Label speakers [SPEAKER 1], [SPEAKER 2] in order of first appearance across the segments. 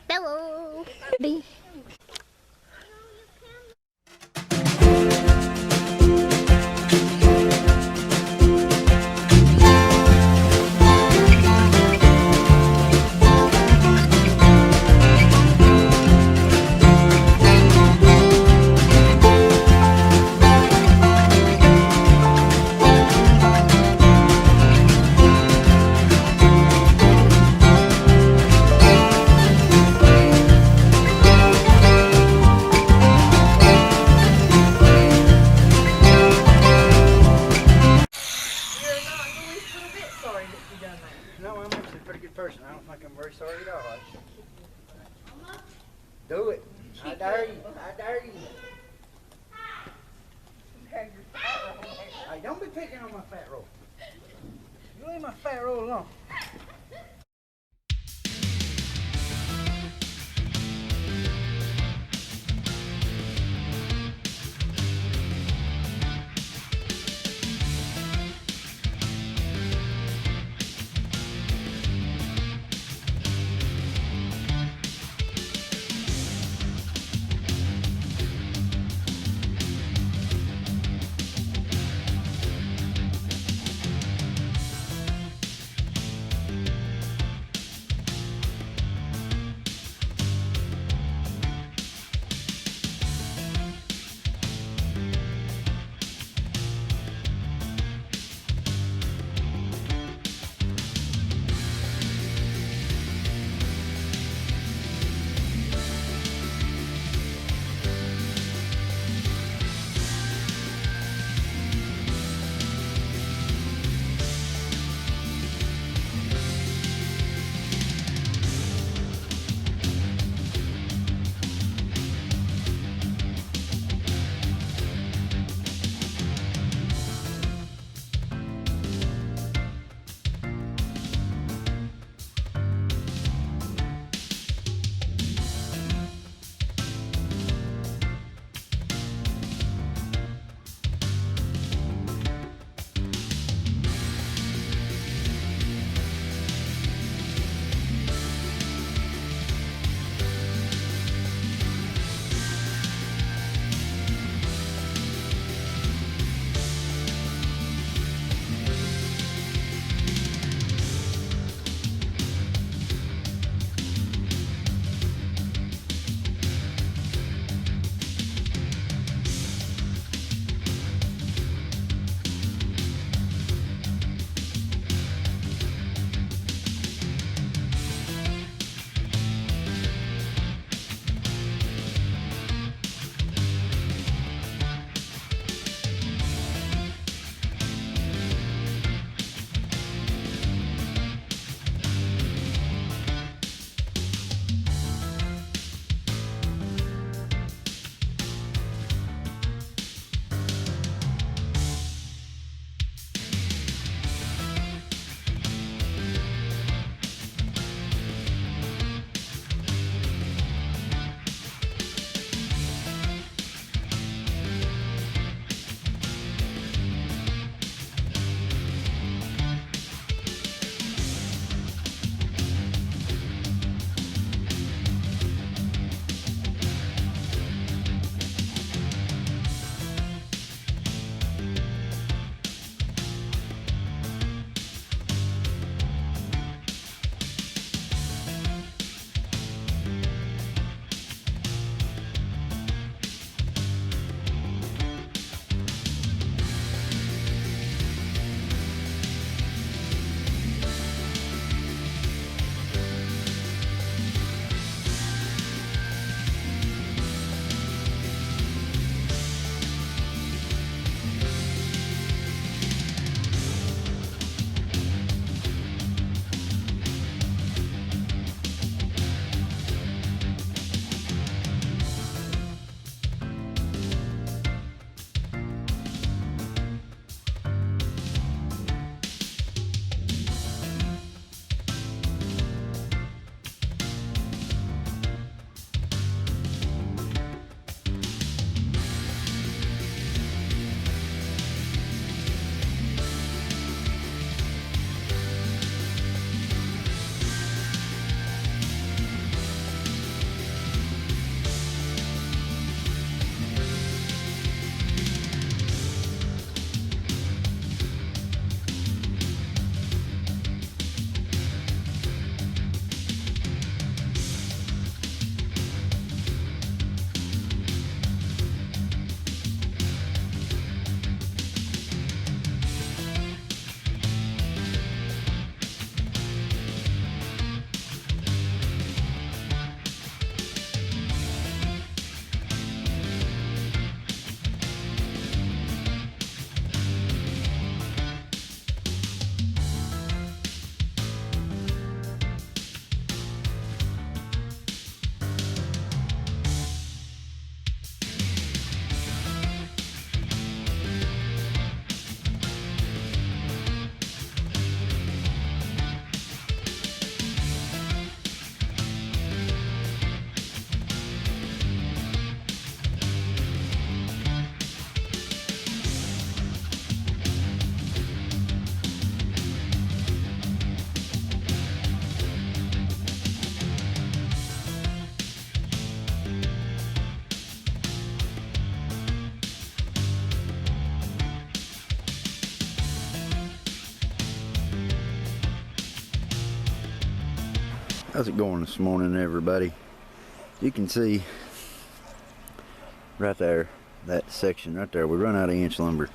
[SPEAKER 1] Hello. Đi.
[SPEAKER 2] No, I'm actually a pretty good person. I don't think I'm very sorry at all. Do it. I dare you. I dare you. Hey, don't be picking on my fat roll. You leave my fat roll alone.
[SPEAKER 1] How's it going this morning, everybody? You can see right there, that section right there, we run out of inch lumber,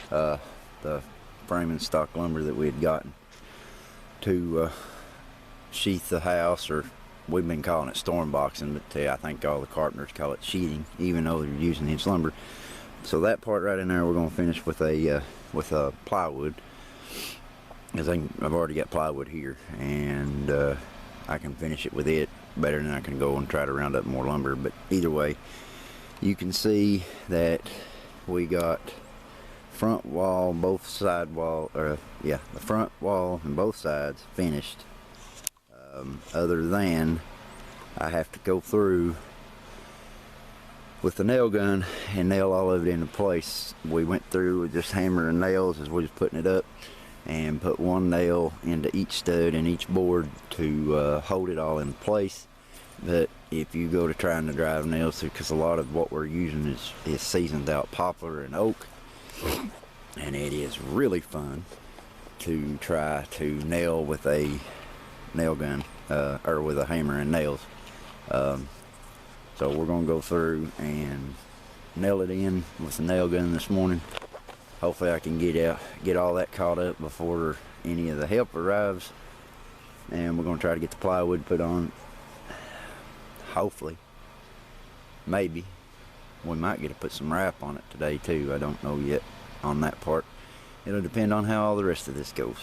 [SPEAKER 1] the frame and stock lumber that we had gotten to sheath the house, or we've been calling it storm boxing, but I think all the carpenters call it sheathing, even though they're using inch lumber. So that part right in there, we're going to finish with a plywood, because I've already got plywood here, and I can finish it with it better than I can go and try to round up more lumber. But either way, you can see that we got front wall, both side wall, or yeah, the front wall and both sides finished. Other than I have to go through with the nail gun and nail all of it into place. We went through with just hammer and nails as we was putting it up, and put one nail into each stud and each board to hold it all in place. But if you go to trying to drive nails through, because a lot of what we're using is seasoned out poplar and oak, and it is really fun to try to nail with a nail gun, or with a hammer and nails. So we're gonna go through and nail it in with the nail gun this morning. Hopefully I can get all that caught up before any of the help arrives, and we're gonna try to get the plywood put on. Hopefully, maybe we might get to put some wrap on it today too. I don't know yet on that part. It'll depend on how all the rest of this goes.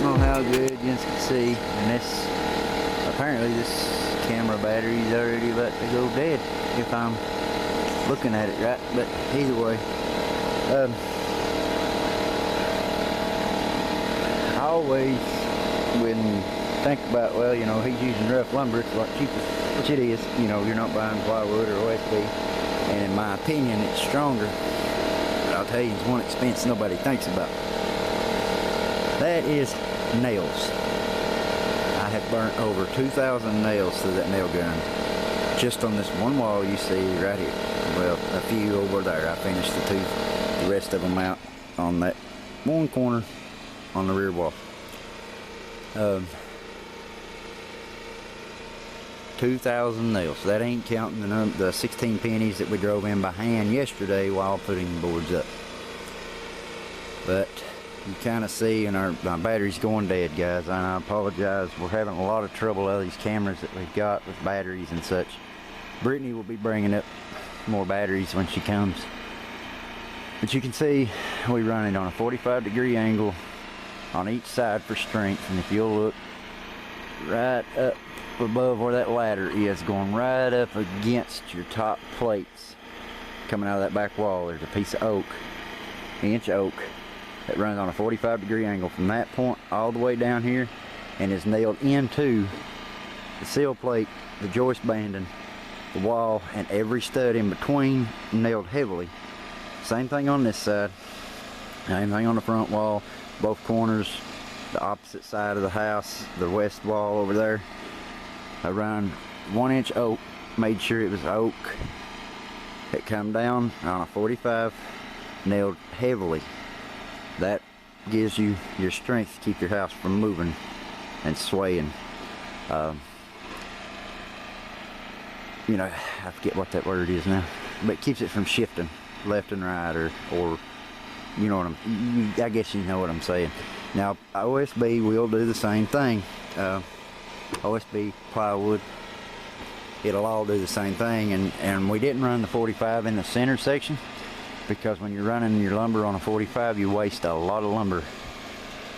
[SPEAKER 1] How good you can see, and this apparently this camera battery is already about to go dead if I'm looking at it right. But either way, I always, when think about, well, you know, he's using rough lumber, it's a lot cheaper, which it is. You know, you're not buying plywood or OSB, and in my opinion, it's stronger. But I'll tell you, it's one expense nobody thinks about. That is nails. I have burnt over 2,000 nails through that nail gun just on this one wall you see right here. Well, a few over there. I finished the rest of them out on that one corner on the rear wall. 2,000 nails. That ain't counting the 16 pennies that we drove in by hand yesterday while putting the boards up. But you kind of see, and my battery's going dead, guys, and I apologize. We're having a lot of trouble out of these cameras that we've got with batteries and such. Brittany will be bringing up more batteries when she comes. But you can see we run it on a 45-degree angle on each side for strength, and if you'll look, right up above where that ladder is, going right up against your top plates. Coming out of that back wall, there's a piece of oak, inch oak, that runs on a 45-degree angle from that point all the way down here and is nailed into the sill plate, the joist banding, the wall, and every stud in between, nailed heavily. Same thing on this side, same thing on the front wall, both corners, the opposite side of the house, the west wall over there. I run 1-inch oak, made sure it was oak. It come down on a 45, nailed heavily. That gives you your strength to keep your house from moving and swaying. You know, I forget what that word is now, but it keeps it from shifting left and right, or you know what I guess you know what I'm saying. Now OSB will do the same thing. OSB, plywood, it'll all do the same thing, and we didn't run the 45 in the center section because when you're running your lumber on a 45, you waste a lot of lumber.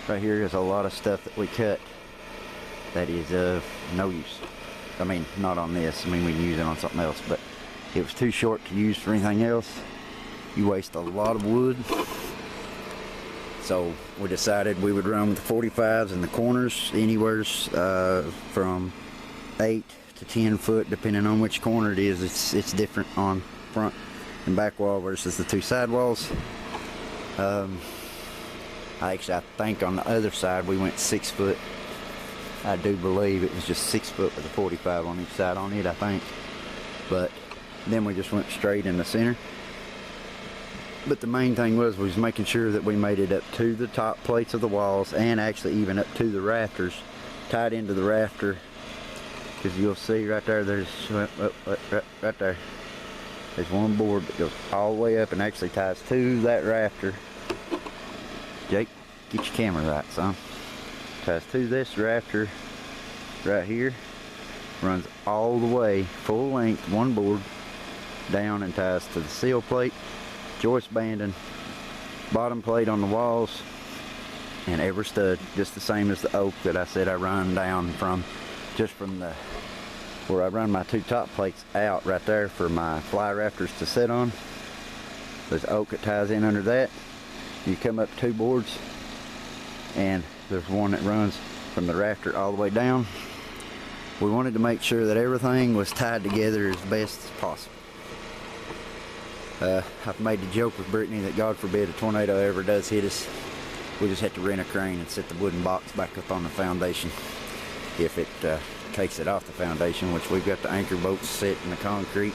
[SPEAKER 1] Right here is a lot of stuff that we cut that is of no use. I mean, not on this, I mean we can use it on something else, but it was too short to use for anything else. You waste a lot of wood. So we decided we would run with the 45s in the corners, anywhere from 8 to 10 foot, depending on which corner it is. It's different on front and back wall versus the two side walls. I think on the other side we went 6 foot. I do believe it was just 6 foot with a 45 on each side on it, I think. But then we just went straight in the center. But the main thing was making sure that we made it up to the top plates of the walls, and actually even up to the rafters, tied into the rafter. Because you'll see right there, there's right there, there's one board that goes all the way up and actually ties to that rafter. Jake, get your camera right, son. Ties to this rafter right here, runs all the way full length, one board down, and ties to the sill plate, joist banding, bottom plate on the walls, and every stud, just the same as the oak that I said I run down from, just from the where I run my two top plates out right there for my fly rafters to sit on. There's oak that ties in under that. You come up 2 boards, and there's one that runs from the rafter all the way down. We wanted to make sure that everything was tied together as best as possible. I've made the joke with Brittany that God forbid a tornado ever does hit us, we just have to rent a crane and set the wooden box back up on the foundation. If it takes it off the foundation, which we've got the anchor bolts set in the concrete.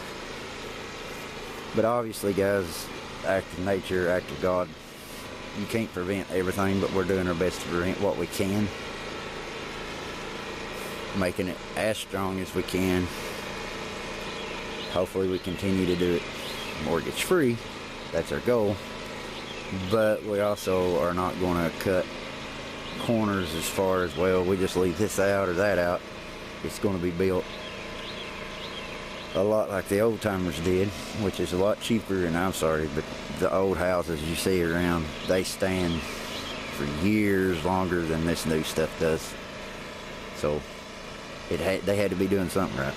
[SPEAKER 1] But obviously, guys, act of nature, act of God, you can't prevent everything, but we're doing our best to prevent what we can, making it as strong as we can. Hopefully we continue to do it mortgage free. That's our goal. But we also are not going to cut corners as far as, well, we just leave this out or that out. It's going to be built a lot like the old timers did, which is a lot cheaper. And I'm sorry, but the old houses you see around, they stand for years longer than this new stuff does. So they had to be doing something right.